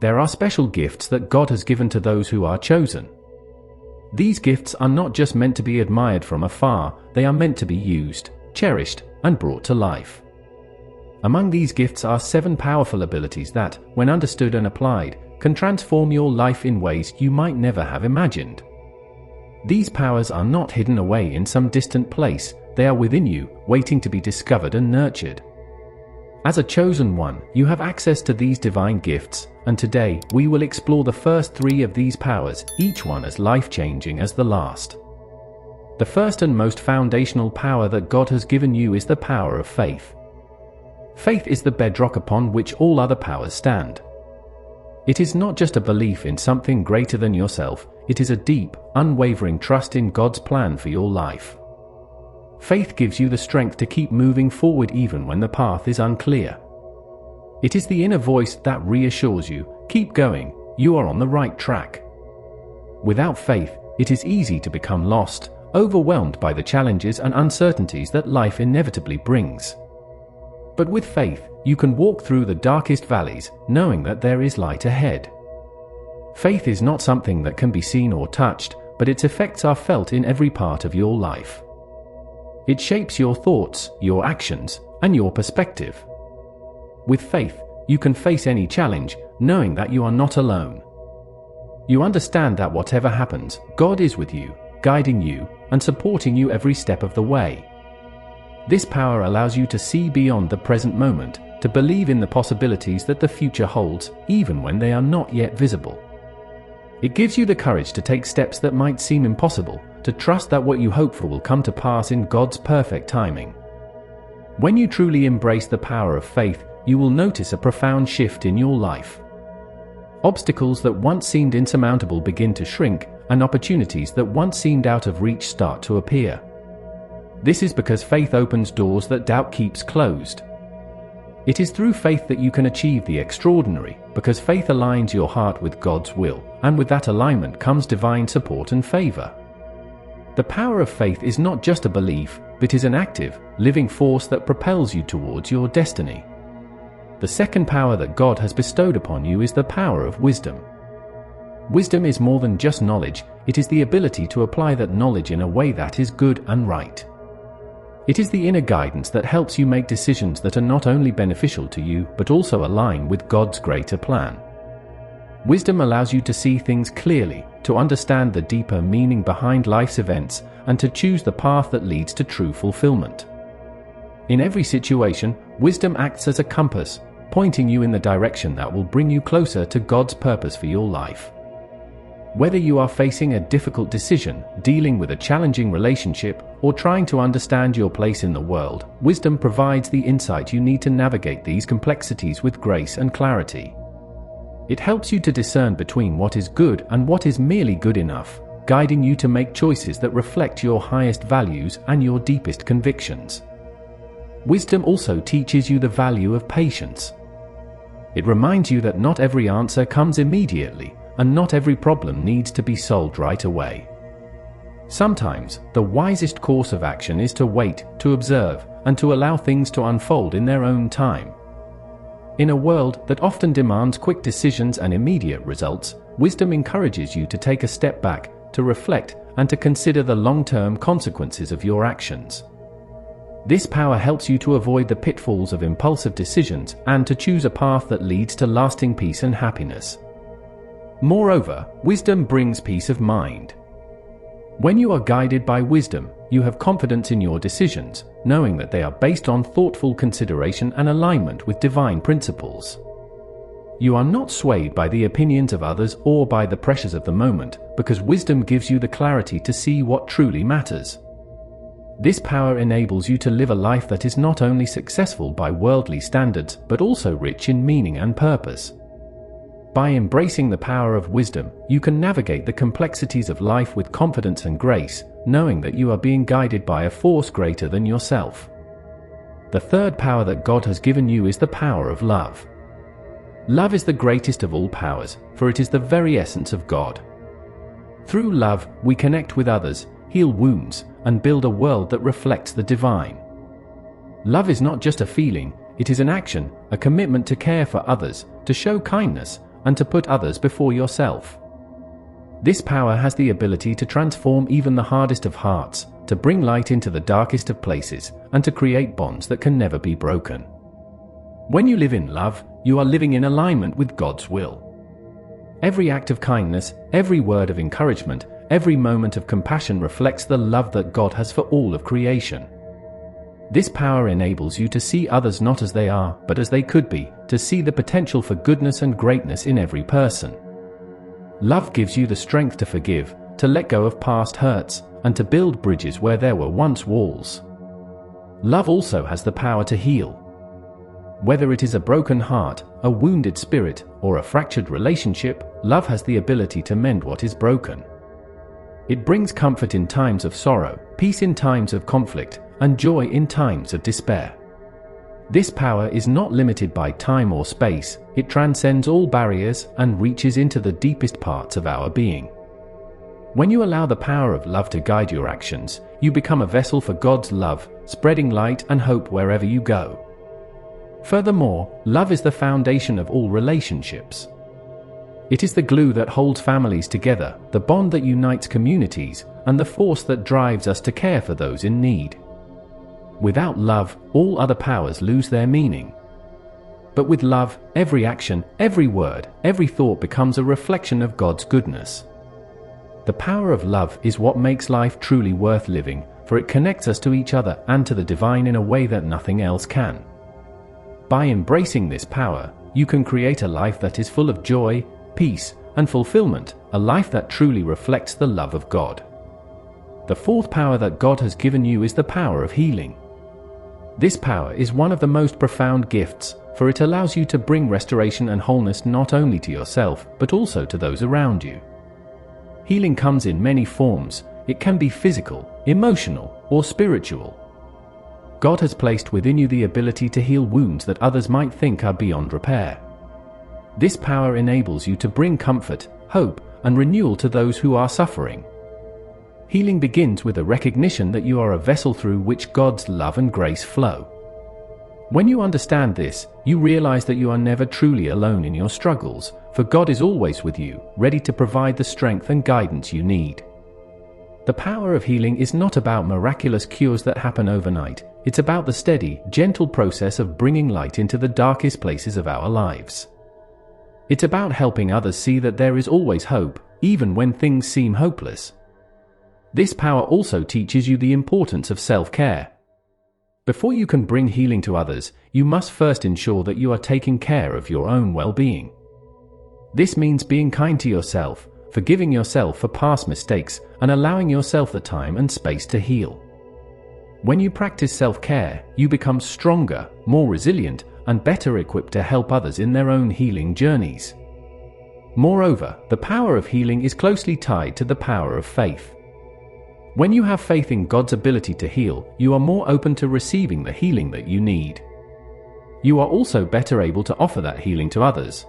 There are special gifts that God has given to those who are chosen. These gifts are not just meant to be admired from afar, they are meant to be used, cherished, and brought to life. Among these gifts are 7 powerful abilities that, when understood and applied, can transform your life in ways you might never have imagined. These powers are not hidden away in some distant place, they are within you, waiting to be discovered and nurtured. As a chosen one, you have access to these divine gifts, and today we will explore the first 3 of these powers, each one as life-changing as the last. The first and most foundational power that God has given you is the power of faith. Faith is the bedrock upon which all other powers stand. It is not just a belief in something greater than yourself, it is a deep, unwavering trust in God's plan for your life. Faith gives you the strength to keep moving forward even when the path is unclear. It is the inner voice that reassures you, keep going, you are on the right track. Without faith, it is easy to become lost, overwhelmed by the challenges and uncertainties that life inevitably brings. But with faith, you can walk through the darkest valleys, knowing that there is light ahead. Faith is not something that can be seen or touched, but its effects are felt in every part of your life. It shapes your thoughts, your actions, and your perspective. With faith, you can face any challenge, knowing that you are not alone. You understand that whatever happens, God is with you, guiding you, and supporting you every step of the way. This power allows you to see beyond the present moment, to believe in the possibilities that the future holds, even when they are not yet visible. It gives you the courage to take steps that might seem impossible, to trust that what you hope for will come to pass in God's perfect timing. When you truly embrace the power of faith, you will notice a profound shift in your life. Obstacles that once seemed insurmountable begin to shrink, and opportunities that once seemed out of reach start to appear. This is because faith opens doors that doubt keeps closed. It is through faith that you can achieve the extraordinary, because faith aligns your heart with God's will, and with that alignment comes divine support and favor. The power of faith is not just a belief, but is an active, living force that propels you towards your destiny. The second power that God has bestowed upon you is the power of wisdom. Wisdom is more than just knowledge, it is the ability to apply that knowledge in a way that is good and right. It is the inner guidance that helps you make decisions that are not only beneficial to you, but also align with God's greater plan. Wisdom allows you to see things clearly, to understand the deeper meaning behind life's events, and to choose the path that leads to true fulfillment. In every situation, wisdom acts as a compass, pointing you in the direction that will bring you closer to God's purpose for your life. Whether you are facing a difficult decision, dealing with a challenging relationship, or trying to understand your place in the world, wisdom provides the insight you need to navigate these complexities with grace and clarity. It helps you to discern between what is good and what is merely good enough, guiding you to make choices that reflect your highest values and your deepest convictions. Wisdom also teaches you the value of patience. It reminds you that not every answer comes immediately, and not every problem needs to be solved right away. Sometimes, the wisest course of action is to wait, to observe, and to allow things to unfold in their own time. In a world that often demands quick decisions and immediate results, wisdom encourages you to take a step back, to reflect, and to consider the long-term consequences of your actions. This power helps you to avoid the pitfalls of impulsive decisions and to choose a path that leads to lasting peace and happiness. Moreover, wisdom brings peace of mind. When you are guided by wisdom, you have confidence in your decisions, knowing that they are based on thoughtful consideration and alignment with divine principles. You are not swayed by the opinions of others or by the pressures of the moment, because wisdom gives you the clarity to see what truly matters. This power enables you to live a life that is not only successful by worldly standards, but also rich in meaning and purpose. By embracing the power of wisdom, you can navigate the complexities of life with confidence and grace, knowing that you are being guided by a force greater than yourself. The third power that God has given you is the power of love. Love is the greatest of all powers, for it is the very essence of God. Through love, we connect with others, heal wounds, and build a world that reflects the divine. Love is not just a feeling, it is an action, a commitment to care for others, to show kindness, and to put others before yourself. This power has the ability to transform even the hardest of hearts, to bring light into the darkest of places, and to create bonds that can never be broken. When you live in love, you are living in alignment with God's will. Every act of kindness, every word of encouragement, every moment of compassion reflects the love that God has for all of creation. This power enables you to see others not as they are, but as they could be, to see the potential for goodness and greatness in every person. Love gives you the strength to forgive, to let go of past hurts, and to build bridges where there were once walls. Love also has the power to heal. Whether it is a broken heart, a wounded spirit, or a fractured relationship, love has the ability to mend what is broken. It brings comfort in times of sorrow, peace in times of conflict, and joy in times of despair. This power is not limited by time or space, it transcends all barriers and reaches into the deepest parts of our being. When you allow the power of love to guide your actions, you become a vessel for God's love, spreading light and hope wherever you go. Furthermore, love is the foundation of all relationships. It is the glue that holds families together, the bond that unites communities, and the force that drives us to care for those in need. Without love, all other powers lose their meaning. But with love, every action, every word, every thought becomes a reflection of God's goodness. The power of love is what makes life truly worth living, for it connects us to each other and to the divine in a way that nothing else can. By embracing this power, you can create a life that is full of joy, peace, and fulfillment, a life that truly reflects the love of God. The fourth power that God has given you is the power of healing. This power is one of the most profound gifts, for it allows you to bring restoration and wholeness not only to yourself, but also to those around you. Healing comes in many forms. It can be physical, emotional, or spiritual. God has placed within you the ability to heal wounds that others might think are beyond repair. This power enables you to bring comfort, hope, and renewal to those who are suffering. Healing begins with a recognition that you are a vessel through which God's love and grace flow. When you understand this, you realize that you are never truly alone in your struggles, for God is always with you, ready to provide the strength and guidance you need. The power of healing is not about miraculous cures that happen overnight. It's about the steady, gentle process of bringing light into the darkest places of our lives. It's about helping others see that there is always hope, even when things seem hopeless. This power also teaches you the importance of self-care. Before you can bring healing to others, you must first ensure that you are taking care of your own well-being. This means being kind to yourself, forgiving yourself for past mistakes, and allowing yourself the time and space to heal. When you practice self-care, you become stronger, more resilient, and better equipped to help others in their own healing journeys. Moreover, the power of healing is closely tied to the power of faith. When you have faith in God's ability to heal, you are more open to receiving the healing that you need. You are also better able to offer that healing to others.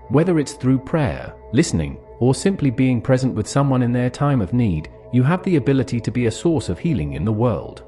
Whether it's through prayer, listening, or simply being present with someone in their time of need, you have the ability to be a source of healing in the world.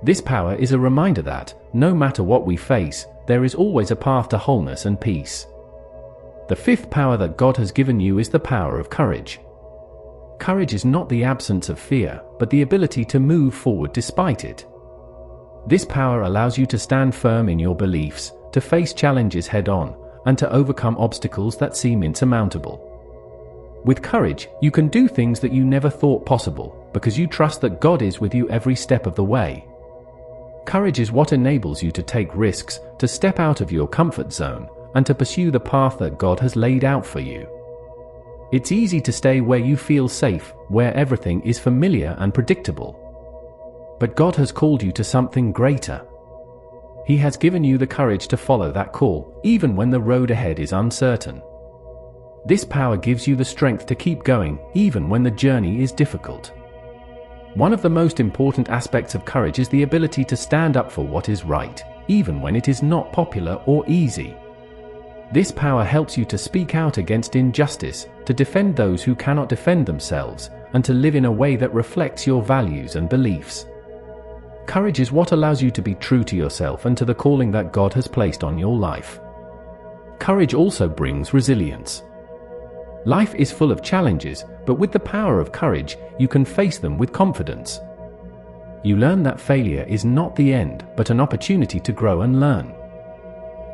This power is a reminder that, no matter what we face, there is always a path to wholeness and peace. The fifth power that God has given you is the power of courage. Courage is not the absence of fear, but the ability to move forward despite it. This power allows you to stand firm in your beliefs, to face challenges head-on, and to overcome obstacles that seem insurmountable. With courage, you can do things that you never thought possible, because you trust that God is with you every step of the way. Courage is what enables you to take risks, to step out of your comfort zone, and to pursue the path that God has laid out for you. It's easy to stay where you feel safe, where everything is familiar and predictable. But God has called you to something greater. He has given you the courage to follow that call, even when the road ahead is uncertain. This power gives you the strength to keep going, even when the journey is difficult. One of the most important aspects of courage is the ability to stand up for what is right, even when it is not popular or easy. This power helps you to speak out against injustice, to defend those who cannot defend themselves, and to live in a way that reflects your values and beliefs. Courage is what allows you to be true to yourself and to the calling that God has placed on your life. Courage also brings resilience. Life is full of challenges, but with the power of courage, you can face them with confidence. You learn that failure is not the end, but an opportunity to grow and learn.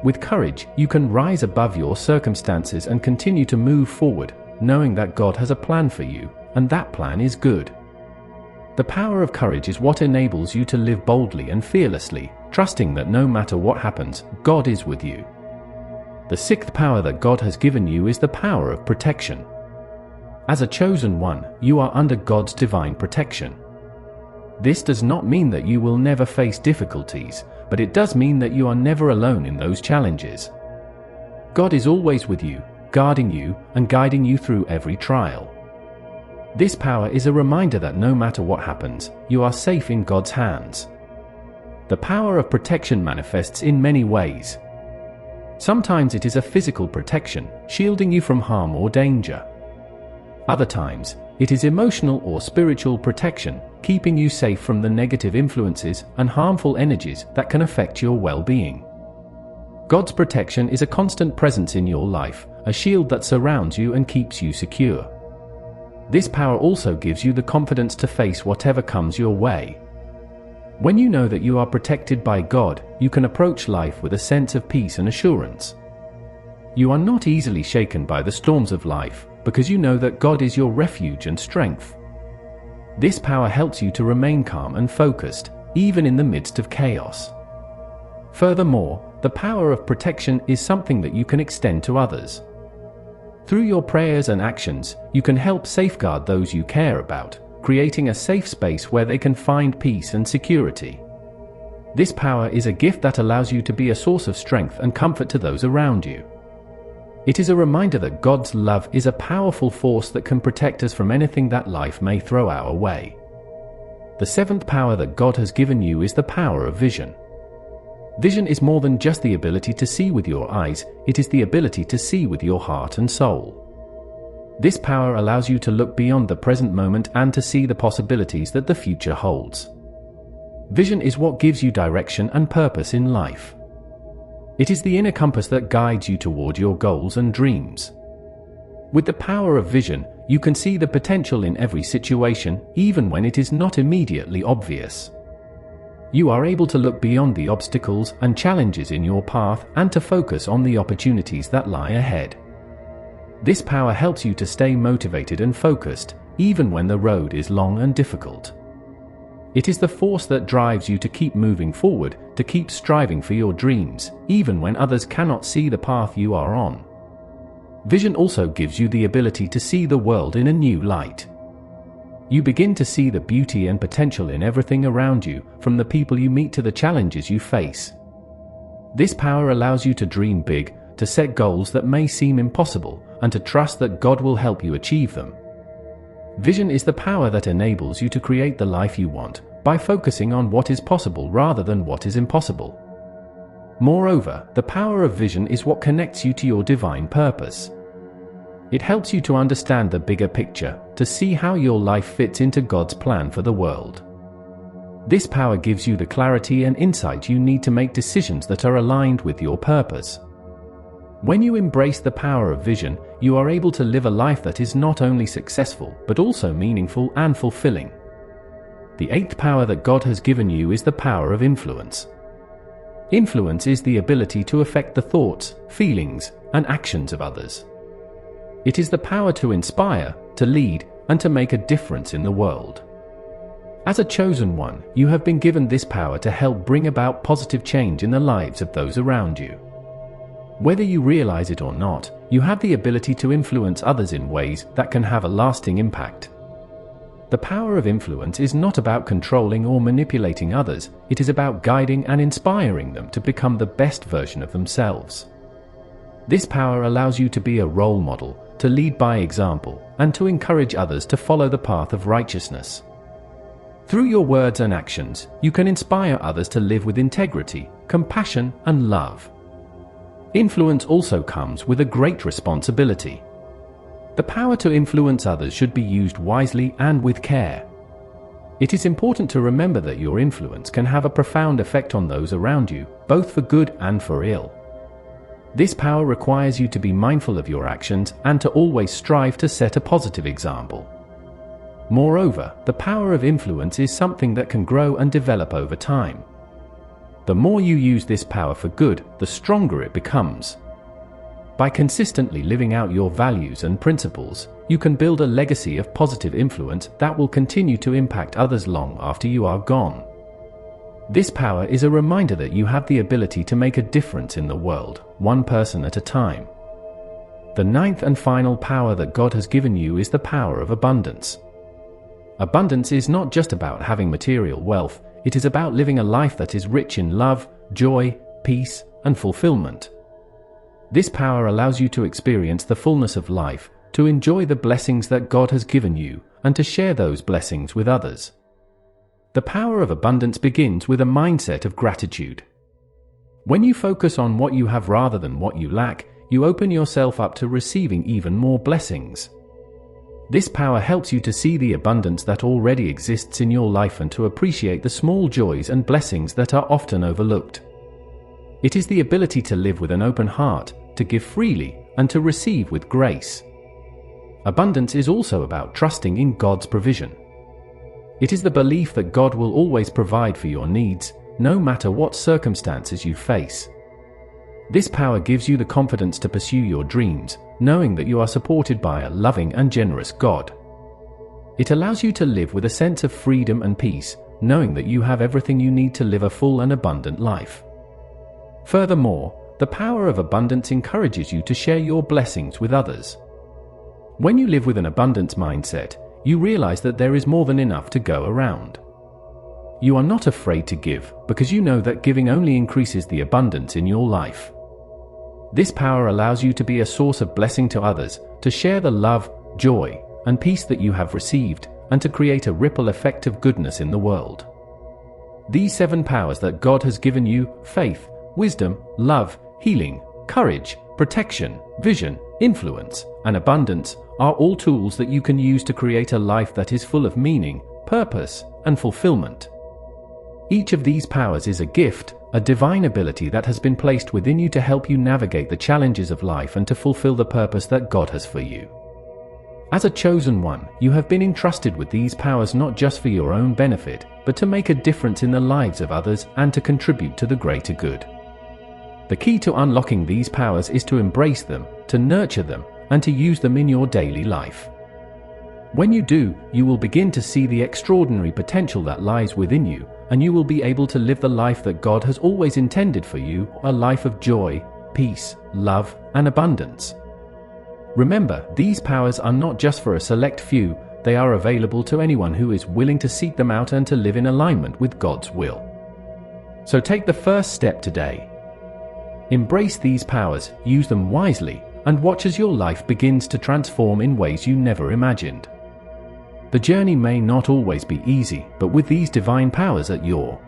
With courage, you can rise above your circumstances and continue to move forward, knowing that God has a plan for you, and that plan is good. The power of courage is what enables you to live boldly and fearlessly, trusting that no matter what happens, God is with you. The sixth power that God has given you is the power of protection. As a chosen one, you are under God's divine protection. This does not mean that you will never face difficulties, but it does mean that you are never alone in those challenges. God is always with you, guarding you, and guiding you through every trial. This power is a reminder that no matter what happens, you are safe in God's hands. The power of protection manifests in many ways. Sometimes it is a physical protection, shielding you from harm or danger. Other times, it is emotional or spiritual protection, keeping you safe from the negative influences and harmful energies that can affect your well-being. God's protection is a constant presence in your life, a shield that surrounds you and keeps you secure. This power also gives you the confidence to face whatever comes your way. When you know that you are protected by God, you can approach life with a sense of peace and assurance. You are not easily shaken by the storms of life, because you know that God is your refuge and strength. This power helps you to remain calm and focused, even in the midst of chaos. Furthermore, the power of protection is something that you can extend to others. Through your prayers and actions, you can help safeguard those you care about, creating a safe space where they can find peace and security. This power is a gift that allows you to be a source of strength and comfort to those around you. It is a reminder that God's love is a powerful force that can protect us from anything that life may throw our way. The seventh power that God has given you is the power of vision. Vision is more than just the ability to see with your eyes, it is the ability to see with your heart and soul. This power allows you to look beyond the present moment and to see the possibilities that the future holds. Vision is what gives you direction and purpose in life. It is the inner compass that guides you toward your goals and dreams. With the power of vision, you can see the potential in every situation, even when it is not immediately obvious. You are able to look beyond the obstacles and challenges in your path and to focus on the opportunities that lie ahead. This power helps you to stay motivated and focused, even when the road is long and difficult. It is the force that drives you to keep moving forward, to keep striving for your dreams, even when others cannot see the path you are on. Vision also gives you the ability to see the world in a new light. You begin to see the beauty and potential in everything around you, from the people you meet to the challenges you face. This power allows you to dream big, to set goals that may seem impossible, and to trust that God will help you achieve them. Vision is the power that enables you to create the life you want, by focusing on what is possible rather than what is impossible. Moreover, the power of vision is what connects you to your divine purpose. It helps you to understand the bigger picture, to see how your life fits into God's plan for the world. This power gives you the clarity and insight you need to make decisions that are aligned with your purpose. When you embrace the power of vision, you are able to live a life that is not only successful, but also meaningful and fulfilling. The eighth power that God has given you is the power of influence. Influence is the ability to affect the thoughts, feelings, and actions of others. It is the power to inspire, to lead, and to make a difference in the world. As a chosen one, you have been given this power to help bring about positive change in the lives of those around you. Whether you realize it or not, you have the ability to influence others in ways that can have a lasting impact. The power of influence is not about controlling or manipulating others, it is about guiding and inspiring them to become the best version of themselves. This power allows you to be a role model, to lead by example, and to encourage others to follow the path of righteousness. Through your words and actions, you can inspire others to live with integrity, compassion, and love. Influence also comes with a great responsibility. The power to influence others should be used wisely and with care. It is important to remember that your influence can have a profound effect on those around you, both for good and for ill. This power requires you to be mindful of your actions and to always strive to set a positive example. Moreover, the power of influence is something that can grow and develop over time. The more you use this power for good, the stronger it becomes. By consistently living out your values and principles, you can build a legacy of positive influence that will continue to impact others long after you are gone. This power is a reminder that you have the ability to make a difference in the world, one person at a time. The ninth and final power that God has given you is the power of abundance. Abundance is not just about having material wealth, it is about living a life that is rich in love, joy, peace, and fulfillment. This power allows you to experience the fullness of life, to enjoy the blessings that God has given you, and to share those blessings with others. The power of abundance begins with a mindset of gratitude. When you focus on what you have rather than what you lack, you open yourself up to receiving even more blessings. This power helps you to see the abundance that already exists in your life and to appreciate the small joys and blessings that are often overlooked. It is the ability to live with an open heart, to give freely, and to receive with grace. Abundance is also about trusting in God's provision. It is the belief that God will always provide for your needs, no matter what circumstances you face. This power gives you the confidence to pursue your dreams, knowing that you are supported by a loving and generous God. It allows you to live with a sense of freedom and peace, knowing that you have everything you need to live a full and abundant life. Furthermore, the power of abundance encourages you to share your blessings with others. When you live with an abundance mindset, you realize that there is more than enough to go around. You are not afraid to give, because you know that giving only increases the abundance in your life. This power allows you to be a source of blessing to others, to share the love, joy, and peace that you have received, and to create a ripple effect of goodness in the world. These 7 powers that God has given you, faith, wisdom, love, healing, courage, protection, vision, influence, and abundance, are all tools that you can use to create a life that is full of meaning, purpose, and fulfillment. Each of these powers is a gift, a divine ability that has been placed within you to help you navigate the challenges of life and to fulfill the purpose that God has for you. As a chosen one, you have been entrusted with these powers not just for your own benefit, but to make a difference in the lives of others and to contribute to the greater good. The key to unlocking these powers is to embrace them, to nurture them, and to use them in your daily life. When you do, you will begin to see the extraordinary potential that lies within you, and you will be able to live the life that God has always intended for you, a life of joy, peace, love, and abundance. Remember, these powers are not just for a select few, they are available to anyone who is willing to seek them out and to live in alignment with God's will. So take the first step today. Embrace these powers, use them wisely, and watch as your life begins to transform in ways you never imagined. The journey may not always be easy, but with these divine powers at your